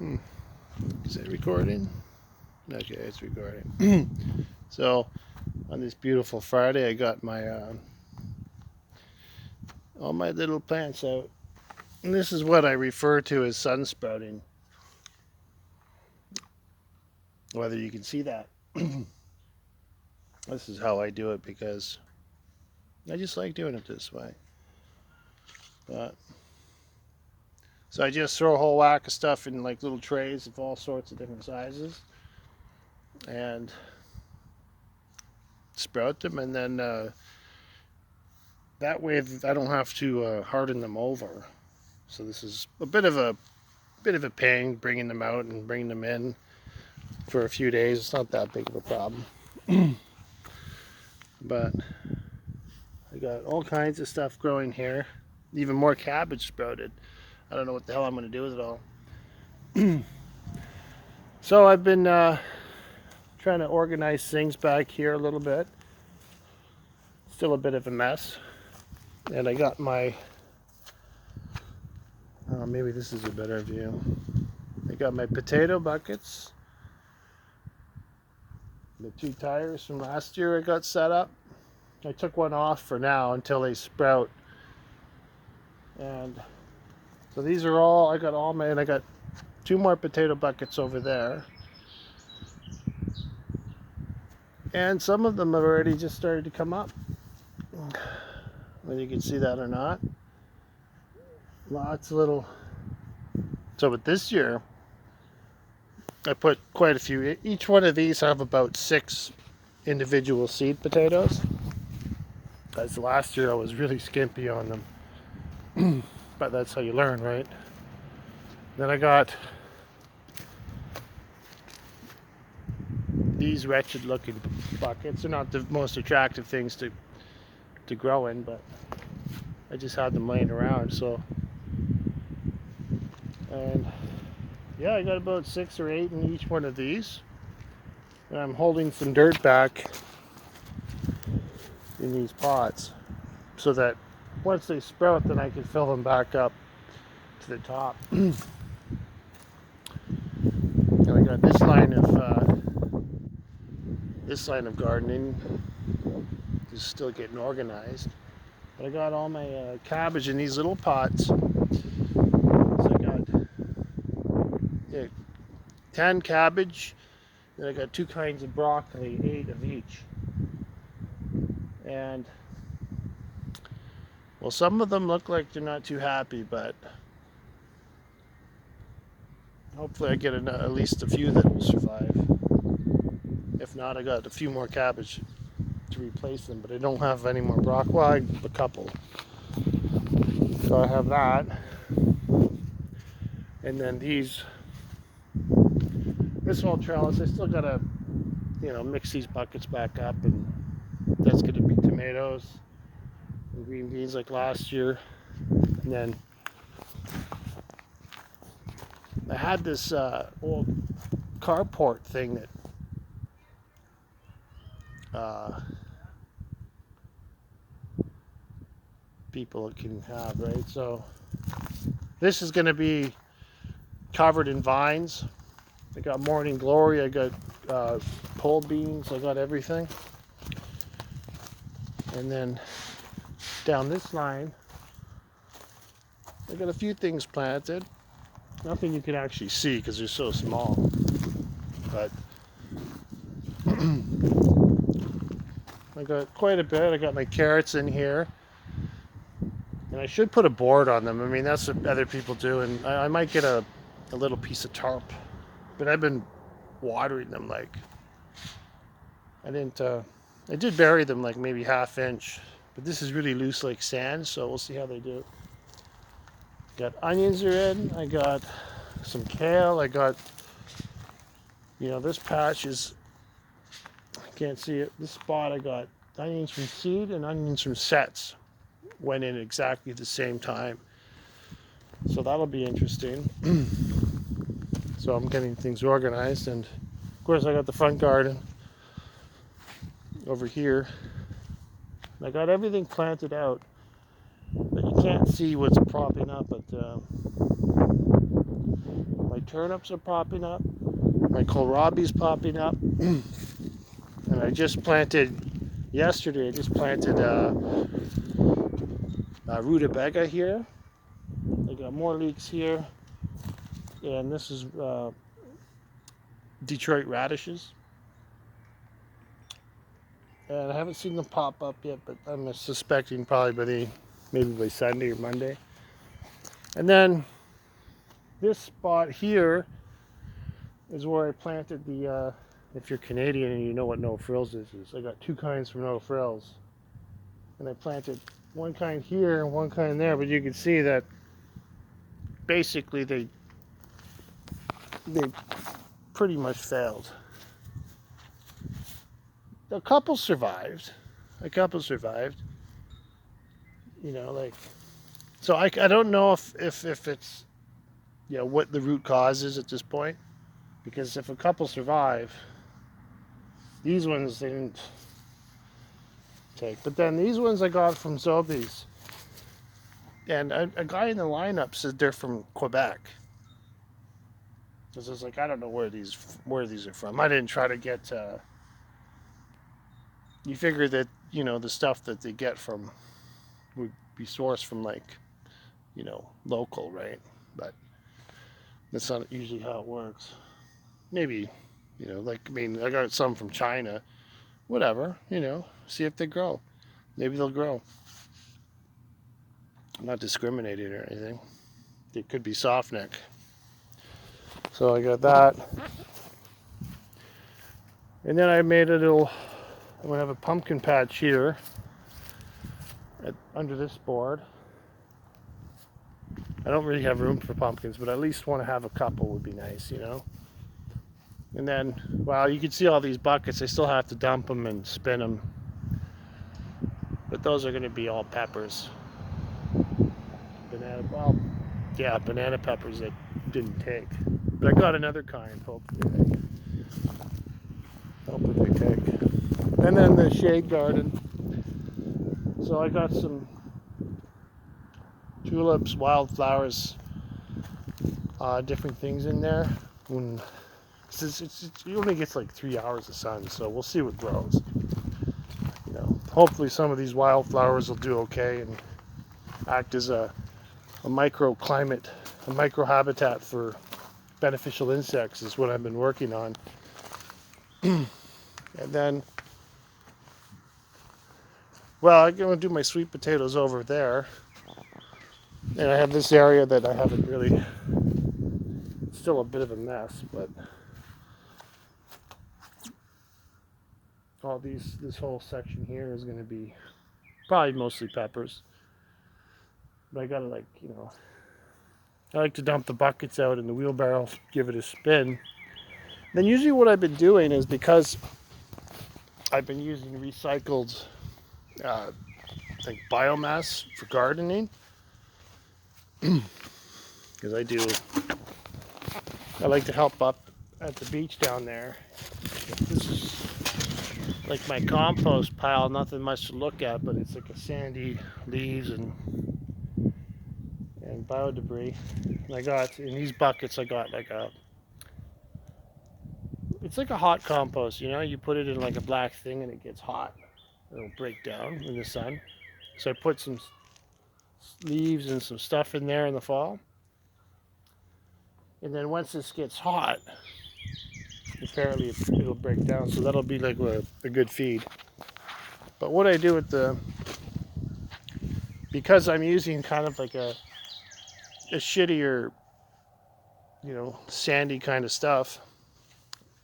Hmm. Is it recording? Okay, it's recording. So on this beautiful Friday, I got my all my little plants out, and this is what I refer to as sun sprouting. Whether you can see that, this is how I do it because I just like doing it this way. But so I just throw a whole whack of stuff in like little trays of all sorts of different sizes, and sprout them, and then that way I don't have to harden them over. So this is a bit of a pain bringing them out and bringing them in for a few days. It's not that big of a problem. But I got all kinds of stuff growing here. Even more cabbage sprouted. I don't know what the hell I'm going to do with it all. So I've been trying to organize things back here a little bit. Still a bit of a mess. And I got my, maybe this is a better view. I got my potato buckets. The 2 tires from last year I got set up. I took one off for now until they sprout. And so these are all, I got all my, and I got 2 more potato buckets over there. And some of them have already just started to come up. Whether you can see that or not. Lots of little. So with this year, I put quite a few. Each one of these have about 6 individual seed potatoes. As last year I was really skimpy on them. But that's how you learn, right? Then I got these wretched looking buckets. They're not the most attractive things to grow in, but I just had them laying around. So, and yeah, I got about 6 or 8 in each one of these. And I'm holding some dirt back in these pots so that once they sprout, then I can fill them back up to the top. And I got this line of gardening is still getting organized. But I got all my cabbage in these little pots. So I got 10 cabbage. Then I got 2 kinds of broccoli, 8 of each. And well, some of them look like they're not too happy, but hopefully I get at least a few that will survive. If not, I got a few more cabbage to replace them, but I don't have any more broccoli. Well, I have a couple. So I have that. And then this whole trellis, I still gotta, mix these buckets back up, and that's gonna be tomatoes and green beans like last year. And then I had this old carport thing that people can have, right? So this is going to be covered in vines. I got morning glory, I got pole beans, I got everything. And then down this line, I got a few things planted. Nothing you can actually see because they're so small. But I got quite a bit. I got my carrots in here. And I should put a board on them. I mean, that's what other people do. And I might get a little piece of tarp. But I've been watering them like, I did bury them like maybe ½ inch. But this is really loose like sand, so we'll see how they do. Got onions are in. I got some kale. I got, this patch is, I can't see it. This spot I got onions from seed and onions from sets. Went in exactly the same time. So that'll be interesting. So I'm getting things organized, and of course I got the front garden over here. I got everything planted out, but you can't see what's propping up at my turnips are popping up. My kohlrabi's popping up. And I just planted, yesterday, I just planted rutabaga here. I got more leeks here. And this is Detroit radishes. And I haven't seen them pop up yet, but I'm suspecting probably maybe by Sunday or Monday. And then this spot here is where I planted the, if you're Canadian and you know what no frills is, I got two kinds from no frills. And I planted one kind here and one kind there, but you can see that basically they pretty much failed. A couple survived. You know, like, so I don't know if it's, you know, what the root cause is at this point. Because if a couple survive, these ones they didn't take. But then these ones I got from Sobeys. And a guy in the lineup said they're from Quebec. Because I was like, I don't know where these are from. I didn't try to get. You figure that, you know, the stuff that they get from would be sourced from, like, you know, local, right? But that's not usually how it works. Maybe, you know, like, I mean, I got some from China. Whatever, you know, see if they grow. Maybe they'll grow. I'm not discriminating or anything. It could be softneck. So I got that. And then I made a little, I'm going to have a pumpkin patch here under this board. I don't really have room for pumpkins, but I at least want to have a couple would be nice, you know. And then, well, you can see all these buckets. I still have to dump them and spin them. But those are going to be all peppers. Banana peppers that didn't take. But I got another kind, hopefully they take. And then the shade garden. So I got some tulips, wildflowers, different things in there. It only gets like 3 hours of sun, so we'll see what grows. You know, hopefully some of these wildflowers will do okay and act as a microclimate, a microhabitat for beneficial insects is what I've been working on. And then, well, I'm going to do my sweet potatoes over there. And I have this area that I haven't really, it's still a bit of a mess, but this whole section here is going to be probably mostly peppers. But I gotta, like, you know, I like to dump the buckets out in the wheelbarrow, give it a spin. Then usually what I've been doing is, because I've been using recycled like biomass for gardening, because I like to help up at the beach down there. This is like my compost pile, nothing much to look at, but it's like a sandy leaves and bio debris. And I got, in these buckets, I got like it's like a hot compost, you know, you put it in like a black thing and it gets hot. It'll break down in the sun. So I put some leaves and some stuff in there in the fall. And then once this gets hot, apparently it'll break down. So that'll be like a good feed. But what I do with because I'm using kind of like a shittier, you know, sandy kind of stuff,